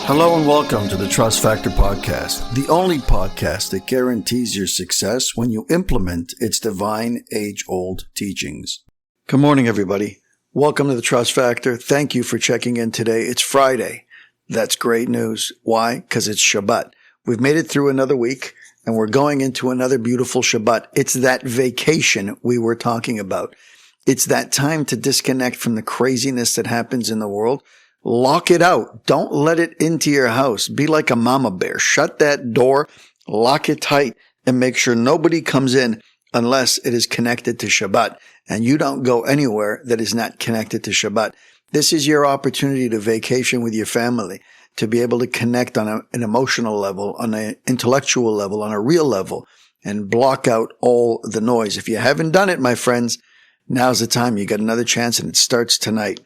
Hello and welcome to the Trust Factor Podcast, the only podcast that guarantees your success when you implement its divine age-old teachings. Good morning, everybody. Welcome to the Trust Factor. Thank you for checking in today. It's Friday. That's great news. Why? Because it's Shabbat. We've made it through another week, and we're going into another beautiful Shabbat. It's that vacation we were talking about. It's that time to disconnect from the craziness that happens in the world. Lock it out. Don't let it into your house. Be like a mama bear. Shut that door, lock it tight, and make sure nobody comes in unless it is connected to Shabbat. And you don't go anywhere that is not connected to Shabbat. This is your opportunity to vacation with your family, to be able to connect on an emotional level, on an intellectual level, on a real level, and block out all the noise. If you haven't done it, my friends, now's the time. You got another chance, and it starts tonight.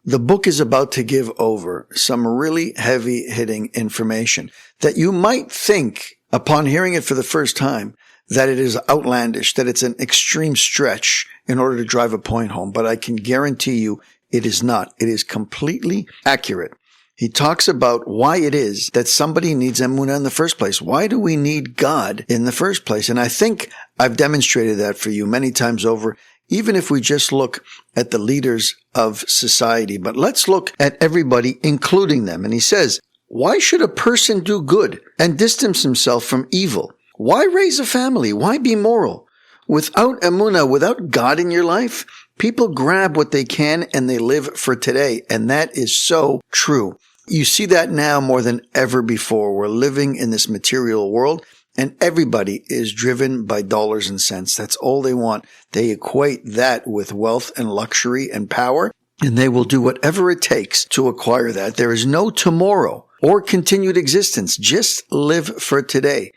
The book is about to give over some really heavy-hitting information that you might think, upon hearing it for the first time, that it is outlandish, that it's an extreme stretch in order to drive a point home. But I can guarantee you it is not. It is completely accurate. He talks about why it is that somebody needs emunah in the first place. Why do we need God in the first place? And I think I've demonstrated that for you many times over, even if we just look at the leaders of society. But let's look at everybody, including them. And he says, why should a person do good and distance himself from evil? Why raise a family? Why be moral? Without emunah, without God in your life, people grab what they can and they live for today. And that is so true. You see that now more than ever before. We're living in this material world, and everybody is driven by dollars and cents. That's all they want. They equate that with wealth and luxury and power, and they will do whatever it takes to acquire that. There is no tomorrow or continued existence. Just live for today.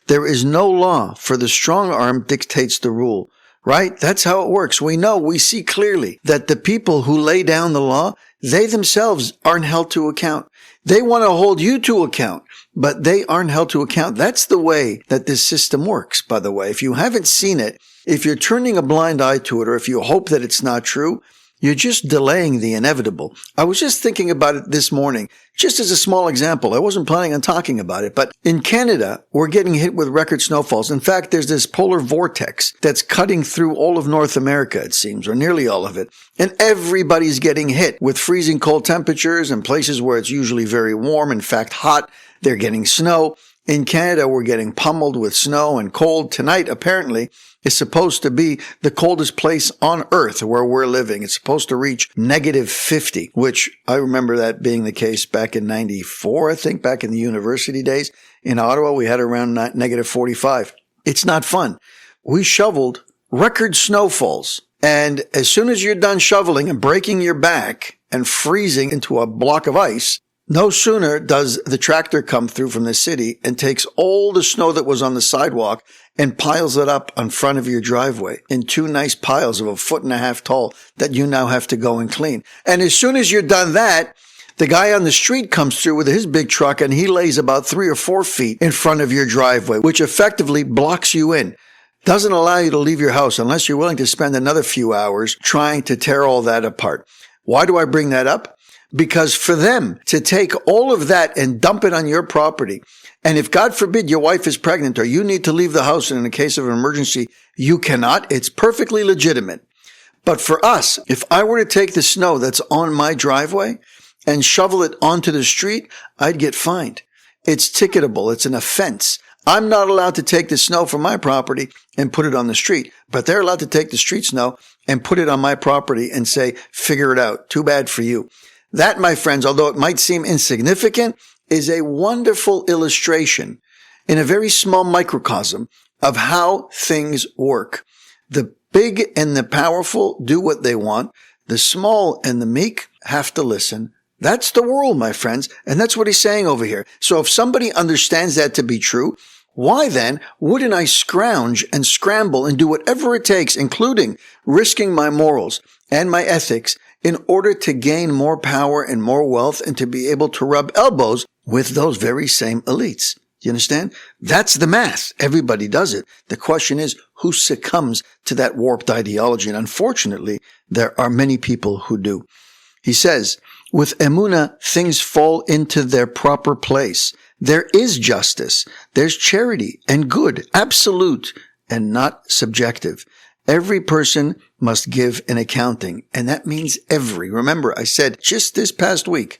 There is no law, for the strong arm dictates the rule, right? That's how it works. We see clearly that the people who lay down the law, they themselves aren't held to account. They want to hold you to account, but they aren't held to account. That's the way that this system works, by the way. If you haven't seen it, if you're turning a blind eye to it, or if you hope that it's not true, you're just delaying the inevitable. I was just thinking about it this morning, just as a small example. I wasn't planning on talking about it, but in Canada, we're getting hit with record snowfalls. In fact, there's this polar vortex that's cutting through all of North America, it seems, or nearly all of it. And everybody's getting hit with freezing cold temperatures and places where it's usually very warm, in fact, hot. They're getting snow. In Canada, we're getting pummeled with snow and cold. Tonight, apparently, is supposed to be the coldest place on earth where we're living. It's supposed to reach -50, which I remember that being the case back in 94, I think, back in the university days. In Ottawa, we had around -45. It's not fun. We shoveled record snowfalls. And as soon as you're done shoveling and breaking your back and freezing into a block of ice, no sooner does the tractor come through from the city and takes all the snow that was on the sidewalk and piles it up in front of your driveway in two nice piles of 1.5 feet tall that you now have to go and clean. And as soon as you're done that, the guy on the street comes through with his big truck and he lays about 3 or 4 feet in front of your driveway, which effectively blocks you in. Doesn't allow you to leave your house unless you're willing to spend another few hours trying to tear all that apart. Why do I bring that up? Because for them to take all of that and dump it on your property, and if God forbid your wife is pregnant or you need to leave the house and in a case of an emergency, you cannot, it's perfectly legitimate. But for us, if I were to take the snow that's on my driveway and shovel it onto the street, I'd get fined. It's ticketable. It's an offense. I'm not allowed to take the snow from my property and put it on the street, but they're allowed to take the street snow and put it on my property and say, figure it out. Too bad for you. That, my friends, although it might seem insignificant, is a wonderful illustration in a very small microcosm of how things work. The big and the powerful do what they want. The small and the meek have to listen. That's the world, my friends, and that's what he's saying over here. So if somebody understands that to be true, why then wouldn't I scrounge and scramble and do whatever it takes, including risking my morals and my ethics, in order to gain more power and more wealth and to be able to rub elbows with those very same elites? You understand? That's the math. Everybody does it. The question is, who succumbs to that warped ideology? And unfortunately, there are many people who do. He says, With emunah, things fall into their proper place. There is justice. There's charity and good, absolute and not subjective. Every person must give an accounting, and that means every. Remember, I said just this past week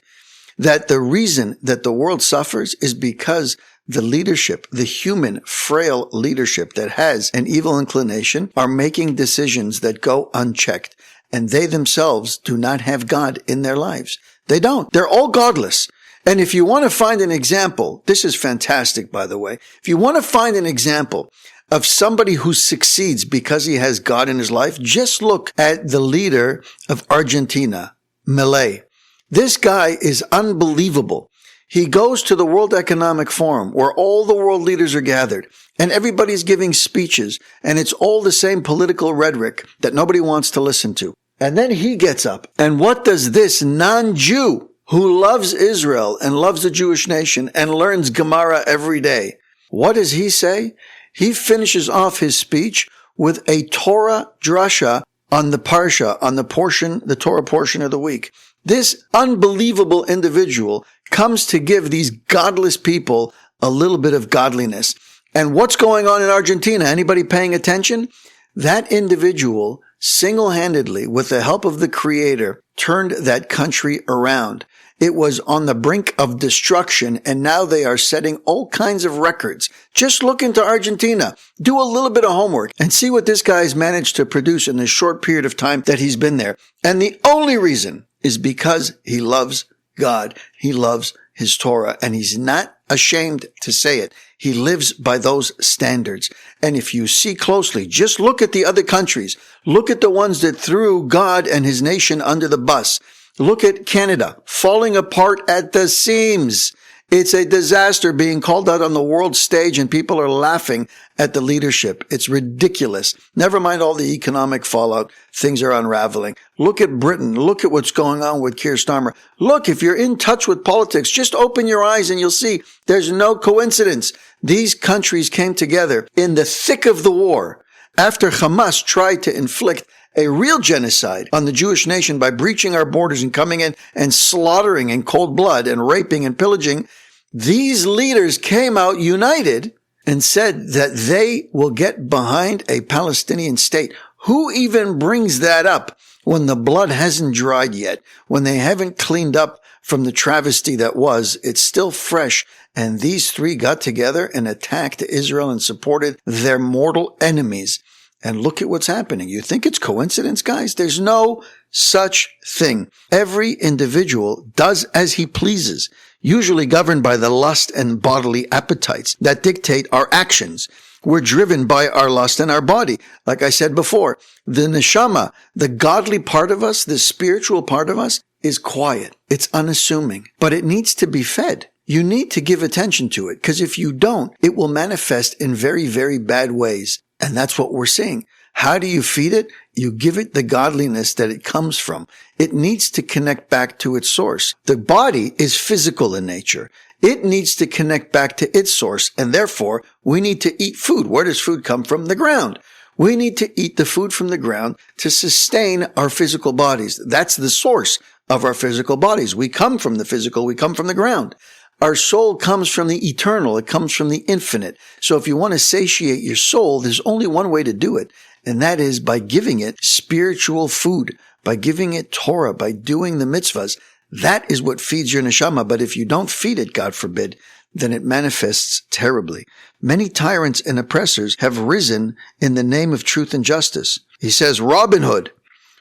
that the reason that the world suffers is because the leadership, the human, frail leadership that has an evil inclination, are making decisions that go unchecked, and they themselves do not have God in their lives. They don't. They're all godless. And if you want to find an example, this is fantastic, by the way. If you want to find an example of somebody who succeeds because he has God in his life, just look at the leader of Argentina, Milei. This guy is unbelievable. He goes to the World Economic Forum where all the world leaders are gathered and everybody's giving speeches, and it's all the same political rhetoric that nobody wants to listen to. And then he gets up, and what does this non-Jew who loves Israel and loves the Jewish nation and learns Gemara every day, what does he say? He finishes off his speech with a Torah drasha on the parsha, on the Torah portion of the week. This unbelievable individual comes to give these godless people a little bit of godliness. And what's going on in Argentina? Anybody paying attention? That individual single-handedly, with the help of the Creator, turned that country around. It was on the brink of destruction, and now they are setting all kinds of records. Just look into Argentina. Do a little bit of homework and see what this guy has managed to produce in the short period of time that he's been there. And the only reason is because he loves God. He loves his Torah, and he's not ashamed to say it. He lives by those standards. And if you see closely, just look at the other countries. Look at the ones that threw God and his nation under the bus. Look at Canada, falling apart at the seams. It's a disaster being called out on the world stage, and people are laughing at the leadership. It's ridiculous. Never mind all the economic fallout. Things are unraveling. Look at Britain. Look at what's going on with Keir Starmer. Look, if you're in touch with politics, just open your eyes and you'll see there's no coincidence. These countries came together in the thick of the war after Hamas tried to inflict a real genocide on the Jewish nation by breaching our borders and coming in and slaughtering in cold blood and raping and pillaging. These leaders came out united and said that they will get behind a Palestinian state. Who even brings that up when the blood hasn't dried yet, when they haven't cleaned up from the travesty that was? It's still fresh. And these three got together and attacked Israel and supported their mortal enemies. And look at what's happening. You think it's coincidence, guys? There's no such thing. Every individual does as he pleases, usually governed by the lust and bodily appetites that dictate our actions. We're driven by our lust and our body. Like I said before, the neshama, the godly part of us, the spiritual part of us, is quiet. It's unassuming, but it needs to be fed. You need to give attention to it, because if you don't, it will manifest in very, very bad ways. And that's what we're seeing. How do you feed it? You give it the godliness that it comes from. It needs to connect back to its source. The body is physical in nature. It needs to connect back to its source, and therefore we need to eat food. Where does food come from? The ground. We need to eat the food from the ground to sustain our physical bodies. That's the source of our physical bodies. We come from the physical. We come from the ground. Our soul comes from the eternal. It comes from the infinite. So if you want to satiate your soul, there's only one way to do it, and that is by giving it spiritual food, by giving it Torah, by doing the mitzvahs. That is what feeds your neshama. But if you don't feed it, God forbid, then it manifests terribly. Many tyrants and oppressors have risen in the name of truth and justice. He says Robin Hood,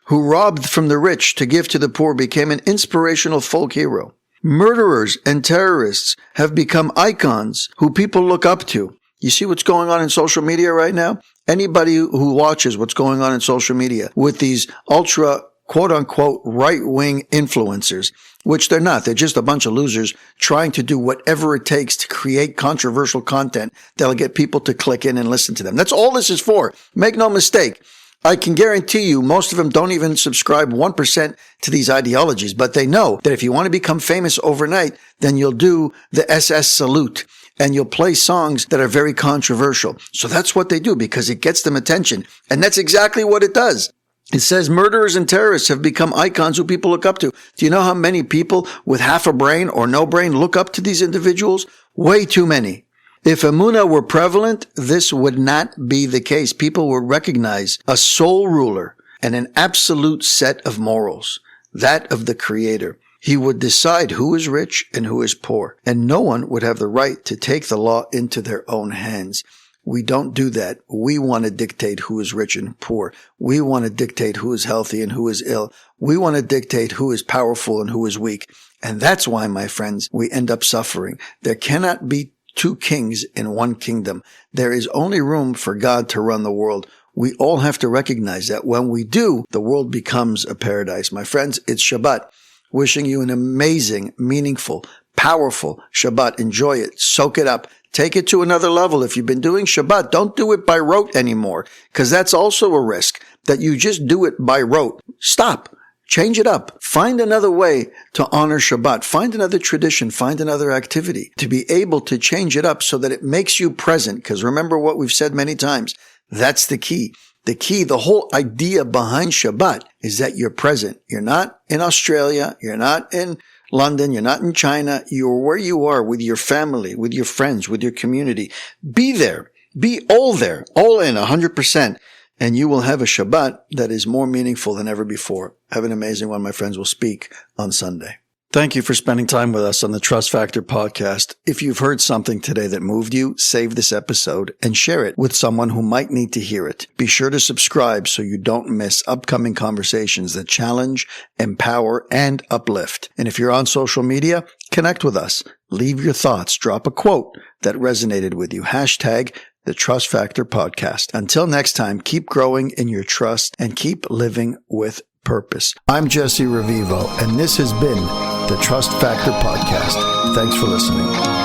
who robbed from the rich to give to the poor, became an inspirational folk hero. Murderers and terrorists have become icons who people look up to. You see what's going on in social media right now? Anybody who watches what's going on in social media with these ultra, quote-unquote, right-wing influencers, which they're not. They're just a bunch of losers trying to do whatever it takes to create controversial content that'll get people to click in and listen to them. That's all this is for. Make no mistake. I can guarantee you most of them don't even subscribe 1% to these ideologies, but they know that if you want to become famous overnight, then you'll do the SS salute and you'll play songs that are very controversial. So that's what they do because it gets them attention. And that's exactly what it does. It says murderers and terrorists have become icons who people look up to. Do you know how many people with half a brain or no brain look up to these individuals? Way too many. If Emunah were prevalent, this would not be the case. People would recognize a sole ruler and an absolute set of morals, that of the Creator. He would decide who is rich and who is poor, and no one would have the right to take the law into their own hands. We don't do that. We want to dictate who is rich and poor. We want to dictate who is healthy and who is ill. We want to dictate who is powerful and who is weak. And that's why, my friends, we end up suffering. There cannot be two kings in one kingdom. There is only room for God to run the world. We all have to recognize that when we do, the world becomes a paradise. My friends, it's Shabbat. Wishing you an amazing, meaningful, powerful Shabbat. Enjoy it. Soak it up. Take it to another level. If you've been doing Shabbat, don't do it by rote anymore, because that's also a risk that you just do it by rote. Stop. Change it up. Find another way to honor Shabbat. Find another tradition. Find another activity to be able to change it up so that it makes you present. Because remember what we've said many times. That's the key. The key, the whole idea behind Shabbat is that you're present. You're not in Australia. You're not in London. You're not in China. You're where you are with your family, with your friends, with your community. Be there. Be all there, all in 100%. And you will have a Shabbat that is more meaningful than ever before. Have an amazing one. My friends will speak on Sunday. Thank you for spending time with us on the Trust Factor podcast. If you've heard something today that moved you, save this episode and share it with someone who might need to hear it. Be sure to subscribe so you don't miss upcoming conversations that challenge, empower, and uplift. And if you're on social media, connect with us. Leave your thoughts. Drop a quote that resonated with you. Hashtag the Trust Factor podcast. Until next time, keep growing in your trust and keep living with purpose. I'm Jesse Revivo, and this has been the Trust Factor podcast. Thanks for listening.